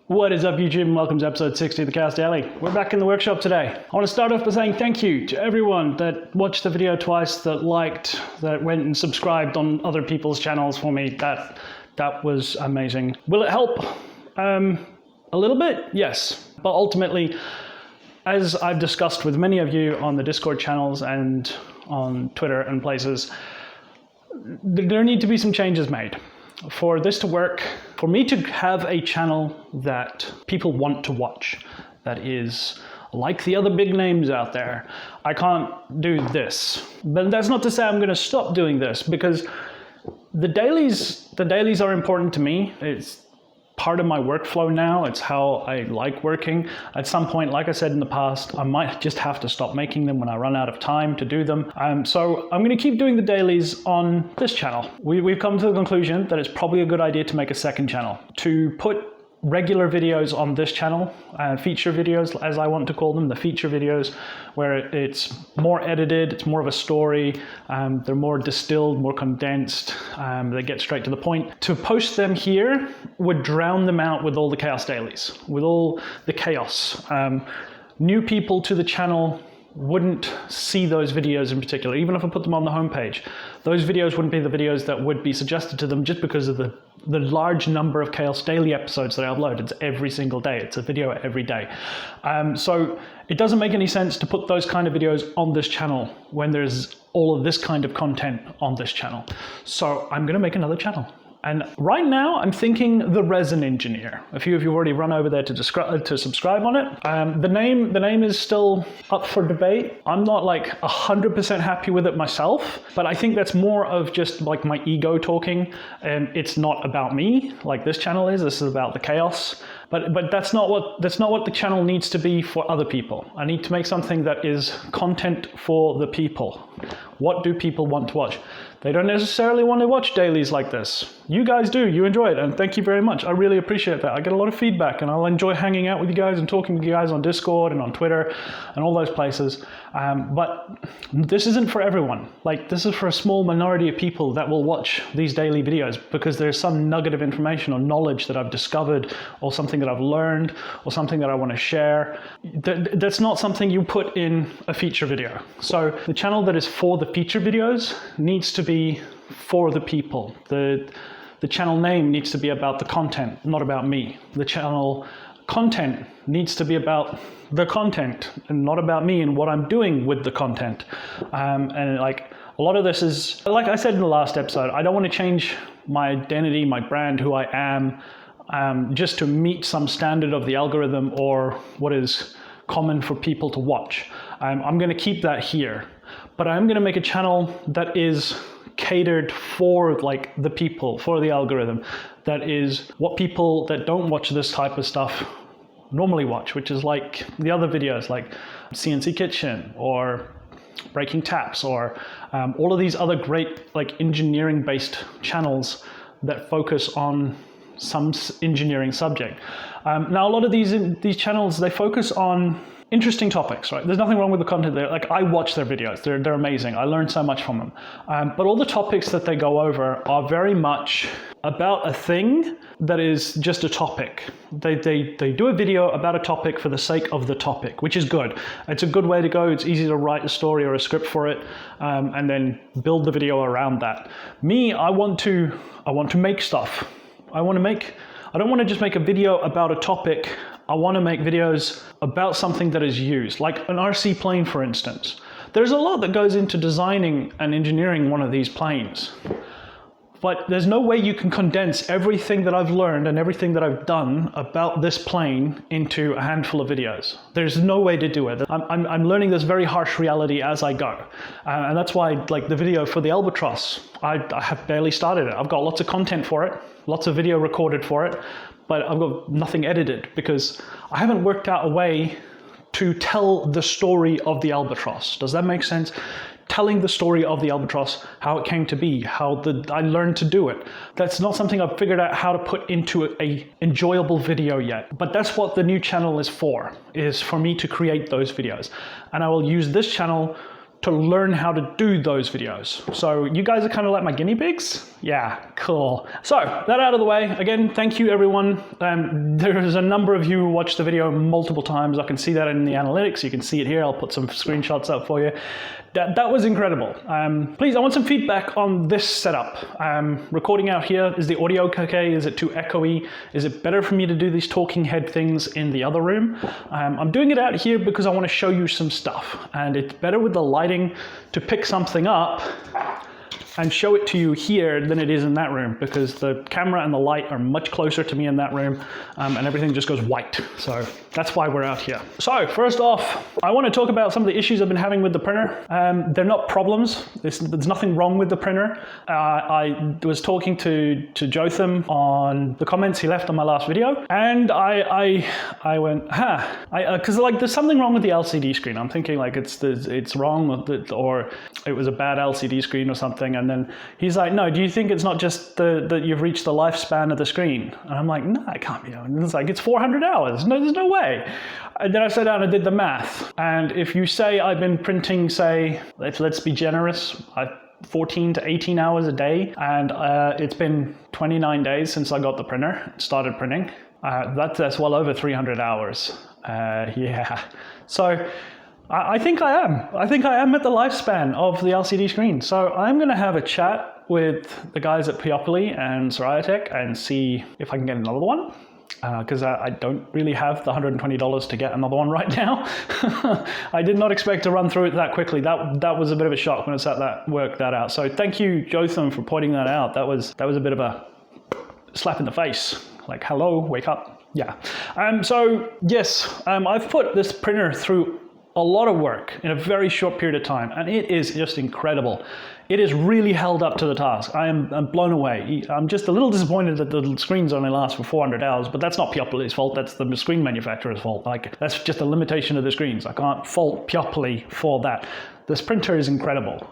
What is up, YouTube, and welcome to episode 60 of the Chaos Daily. We're back in the workshop today. I want to start off by saying thank you to everyone that watched the video twice, that liked, that went and subscribed on other people's channels for me. That was amazing. Will it help? A little bit? Yes. But ultimately, as I've discussed with many of you on the Discord channels and on Twitter and places, there need to be some changes made. For this to work, for me to have a channel that people want to watch, that is like the other big names out there, I can't do this. But that's not to say I'm going to stop doing this, because the dailies are important to me. It's part of my workflow now. It's how I like working. At some point, like I said in the past, I might just have to stop making them when I run out of time to do them. So I'm going to keep doing the dailies on this channel. We've come to the conclusion that it's probably a good idea to make a second channel, to put regular videos on this channel, feature videos as I want to call them, the feature videos, where it's more edited, it's more of a story, they're more distilled, more condensed, they get straight to the point. To post them here would drown them out with all the chaos dailies, with all the chaos. New people to the channel wouldn't see those videos in particular, even if I put them on the homepage. Those videos wouldn't be the videos that would be suggested to them just because of the large number of Chaos Daily episodes that I upload. It's every single day. It's a video every day. So it doesn't make any sense to put those kind of videos on this channel when there's all of this kind of content on this channel. So I'm going to make another channel. And right now, I'm thinking the Resin Engineer. A few of you have already run over there to subscribe on it. The name is still up for debate. I'm not like 100% happy with it myself, but I think that's more of just like my ego talking, and it's not about me like this channel is. This is about the chaos. But that's not what the channel needs to be for other people. I need to make something that is content for the people. What do people want to watch? They don't necessarily want to watch dailies like this. You guys do, you enjoy it, and thank you very much. I really appreciate that. I get a lot of feedback, and I'll enjoy hanging out with you guys and talking with you guys on Discord and on Twitter and all those places. But this isn't for everyone. Like, this is for a small minority of people that will watch these daily videos because there's some nugget of information or knowledge that I've discovered, or something that I've learned, or something that I want to share. That's not something you put in a feature video. So the channel that is for the feature videos needs to be for the people. The channel name needs to be about the content, not about me. The channel content needs to be about the content and not about me and what I'm doing with the content. And like a lot of this is, like I said in the last episode, I don't want to change my identity, my brand, who I am, just to meet some standard of the algorithm or what is common for people to watch. I'm going to keep that here, but I'm going to make a channel that is catered for like the people, for the algorithm, that is what people that don't watch this type of stuff normally watch, which is like the other videos like CNC Kitchen or Breaking Taps or all of these other great like engineering based channels that focus on some engineering subject. Now a lot of these channels, they focus on interesting topics, right? There's nothing wrong with the content there. Like, I watch their videos, they're amazing. I learned so much from them. But all the topics that they go over are very much about a thing that is just a topic. They do a video about a topic for the sake of the topic, which is good. It's a good way to go. It's easy to write a story or a script for it, and then build the video around that. Me, I want to make stuff. I don't want to just make a video about a topic. I want to make videos about something that is used, like an RC plane, for instance. There's a lot that goes into designing and engineering one of these planes, but there's no way you can condense everything that I've learned and everything that I've done about this plane into a handful of videos. There's no way to do it. I'm learning this very harsh reality as I go. And that's why, like the video for the Albatross, I have barely started it. I've got lots of content for it, lots of video recorded for it, but I've got nothing edited because I haven't worked out a way to tell the story of the Albatross. Does that make sense? Telling the story of the Albatross, how it came to be, how I learned to do it. That's not something I've figured out how to put into a enjoyable video yet. But that's what the new channel is for me to create those videos. And I will use this channel to learn how to do those videos. So you guys are kind of like my guinea pigs? Yeah, cool. So that out of the way, again, thank you everyone. There's a number of you who watched the video multiple times. I can see that in the analytics. You can see it here. I'll put some screenshots up for you. That was incredible. Please, I want some feedback on this setup. Recording out here, is the audio okay? Is it too echoey? Is it better for me to do these talking head things in the other room? I'm doing it out here because I want to show you some stuff, and it's better with the lighting to pick something up and show it to you here than it is in that room, because the camera and the light are much closer to me in that room, and everything just goes white. So that's why we're out here. So first off, I want to talk about some of the issues I've been having with the printer. They're not problems. There's nothing wrong with the printer. I was talking to Jotham on the comments he left on my last video, and I went, because like there's something wrong with the LCD screen. I'm thinking like it's wrong, or it was a bad LCD screen or something. And then he's like, no, do you think it's not just that you've reached the lifespan of the screen? And I'm like, no, it can't be. And it's like, it's 400 hours. No, there's no way. And then I sat down and did the math. And if you say I've been printing, say, let's be generous, 14 to 18 hours a day, and it's been 29 days since I got the printer, started printing, that's well over 300 hours. Yeah. So I think I am. I think I am at the lifespan of the LCD screen. So I'm going to have a chat with the guys at Peopoly and Siraya and see if I can get another one. Because I don't really have the $120 to get another one right now. I did not expect to run through it that quickly. That was a bit of a shock when I sat worked that out. So thank you, Jotham, for pointing that out. That was a bit of a slap in the face. Like, hello, wake up. Yeah. So yes, I've put this printer through a lot of work in a very short period of time, and it is just incredible. It is really held up to the task. I'm blown away. I'm just a little disappointed that the screens only last for 400 hours, but that's not Peopoly's fault, that's the screen manufacturer's fault. Like, that's just a limitation of the screens. I can't fault Peopoly for that. This printer is incredible.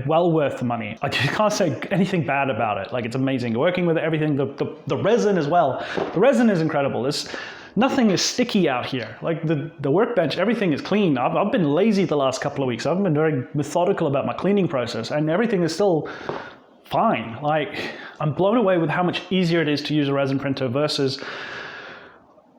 Well worth the money. I just can't say anything bad about it. Like, it's amazing. Working with everything, the resin as well. The resin is incredible. Nothing is sticky out here. Like the workbench, everything is clean. I've been lazy the last couple of weeks. I've been very methodical about my cleaning process, and everything is still fine. Like, I'm blown away with how much easier it is to use a resin printer versus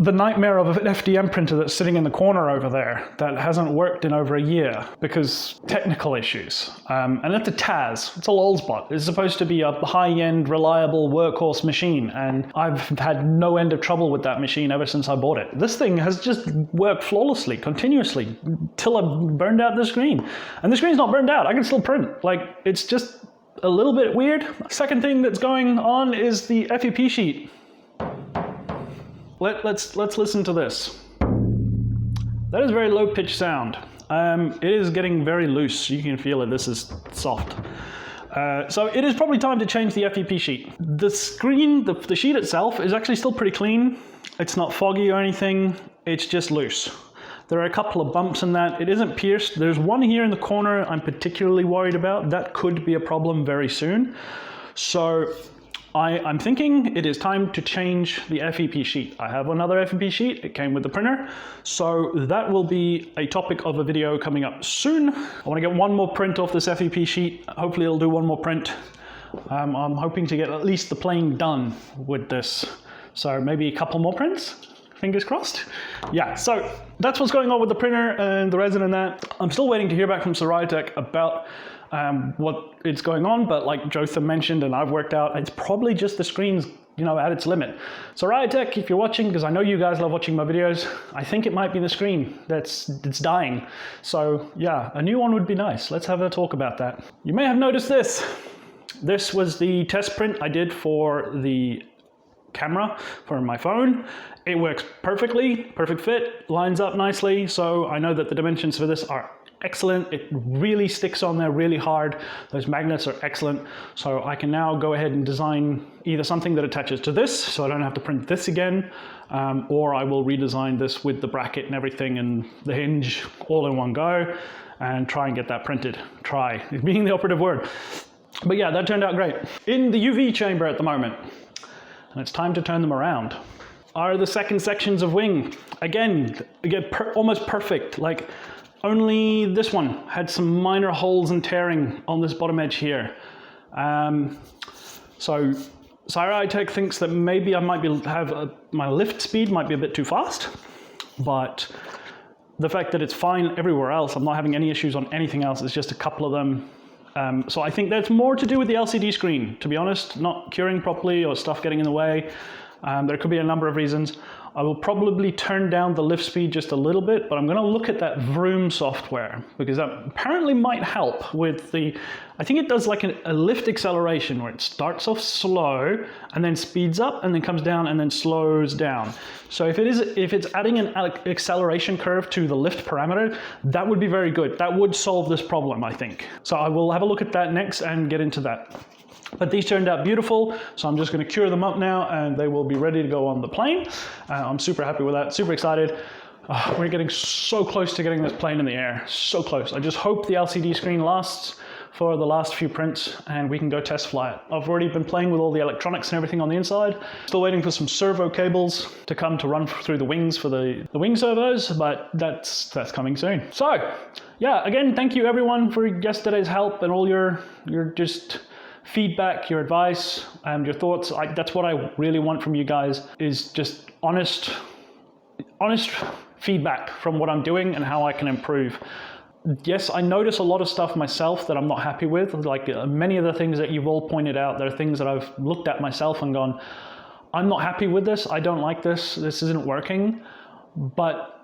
the nightmare of an FDM printer that's sitting in the corner over there that hasn't worked in over a year because technical issues. And that's a Taz. It's a lolspot. It's supposed to be a high-end, reliable workhorse machine, and I've had no end of trouble with that machine ever since I bought it. This thing has just worked flawlessly, continuously, till I burned out the screen. And the screen's not burned out. I can still print. Like, it's just a little bit weird. Second thing that's going on is the FEP sheet. Let's listen to this. That is very low-pitched sound. It is getting very loose. You can feel it. This is soft. So it is probably time to change the FEP sheet. The screen, the sheet itself is actually still pretty clean. It's not foggy or anything. It's just loose. There are a couple of bumps in that. It isn't pierced. There's one here in the corner I'm particularly worried about. That could be a problem very soon. So I'm thinking it is time to change the FEP sheet. I have another FEP sheet. It came with the printer. So that will be a topic of a video coming up soon. I want to get one more print off this FEP sheet. Hopefully it'll do one more print. I'm hoping to get at least the plane done with this. So maybe a couple more prints. Fingers crossed. Yeah, so that's what's going on with the printer and the resin and that. I'm still waiting to hear back from Siraya about what is going on, but like Jotham mentioned and I've worked out, it's probably just the screen's, at its limit. Siraya, if you're watching, because I know you guys love watching my videos, I think it might be the screen it's dying. So yeah, a new one would be nice. Let's have a talk about that. You may have noticed this. This was the test print I did for the camera for my phone. It works perfectly, perfect fit, lines up nicely. So I know that the dimensions for this are excellent. It really sticks on there really hard. Those magnets are excellent. So I can now go ahead and design either something that attaches to this, so I don't have to print this again, or I will redesign this with the bracket and everything and the hinge all in one go and try and get that printed. Try, being the operative word. But yeah, that turned out great. In the UV chamber at the moment, and it's time to turn them around, are the second sections of wing. Again almost perfect. Like, Only this one had some minor holes and tearing on this bottom edge here. So Siraya Tech thinks that maybe I might my lift speed might be a bit too fast, but the fact that it's fine everywhere else, I'm not having any issues on anything else, it's just a couple of them. So I think that's more to do with the LCD screen, to be honest, not curing properly or stuff getting in the way. There could be a number of reasons. I will probably turn down the lift speed just a little bit, but I'm going to look at that Vroom software because that apparently might help with I think it does like a lift acceleration where it starts off slow and then speeds up and then comes down and then slows down. So if it's adding an acceleration curve to the lift parameter, that would be very good. That would solve this problem, I think. So I will have a look at that next and get into that. But these turned out beautiful, so I'm just going to cure them up now and they will be ready to go on the plane. I'm super happy with that, super excited. We're getting so close to getting this plane in the air, so close. I just hope the LCD screen lasts for the last few prints and we can go test fly it. I've already been playing with all the electronics and everything on the inside. Still waiting for some servo cables to come to run through the wings for the wing servos, but that's coming soon. So yeah, again, thank you everyone for yesterday's help and all your just feedback, your advice, and your thoughts. That's what I really want from you guys, is just honest feedback from what I'm doing and how I can improve. Yes, I notice a lot of stuff myself that I'm not happy with. Like many of the things that you've all pointed out, there are things that I've looked at myself and gone, I'm not happy with this, I don't like this isn't working. But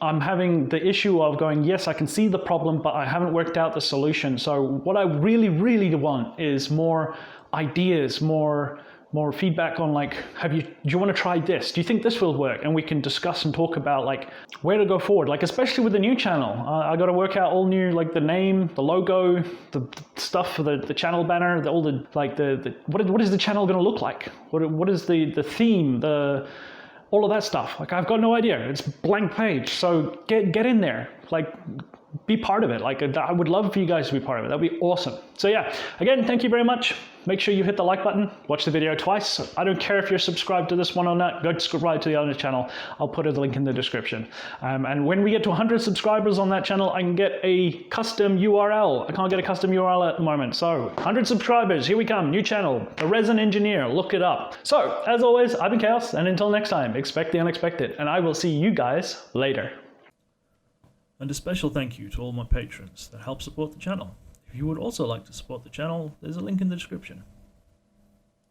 I'm having the issue of going, yes, I can see the problem, but I haven't worked out the solution. So what I really, really want is more ideas, more feedback on like, do you want to try this? Do you think this will work? And we can discuss and talk about like where to go forward. Like especially with the new channel, I got to work out all new, like the name, the logo, the stuff for the channel banner, what is the channel going to look like? What is the theme? All of that stuff. Like I've got no idea. It's blank page. So get in there. Like be part of it. Like I would love for you guys to be part of it. That'd be awesome. So yeah, again, thank you very much. Make sure you hit the like button, watch the video twice. I don't care if you're subscribed to this one or not, go subscribe to the other channel. I'll put a link in the description. And when we get to 100 subscribers on that channel, I can get a custom URL. I can't get a custom URL at the moment. So 100 subscribers, here we come, new channel, the Resin Engineer, look it up. So as always, I've been Chaos, and until next time, expect the unexpected, and I will see you guys later. And a special thank you to all my patrons that help support the channel. If you would also like to support the channel, there's a link in the description.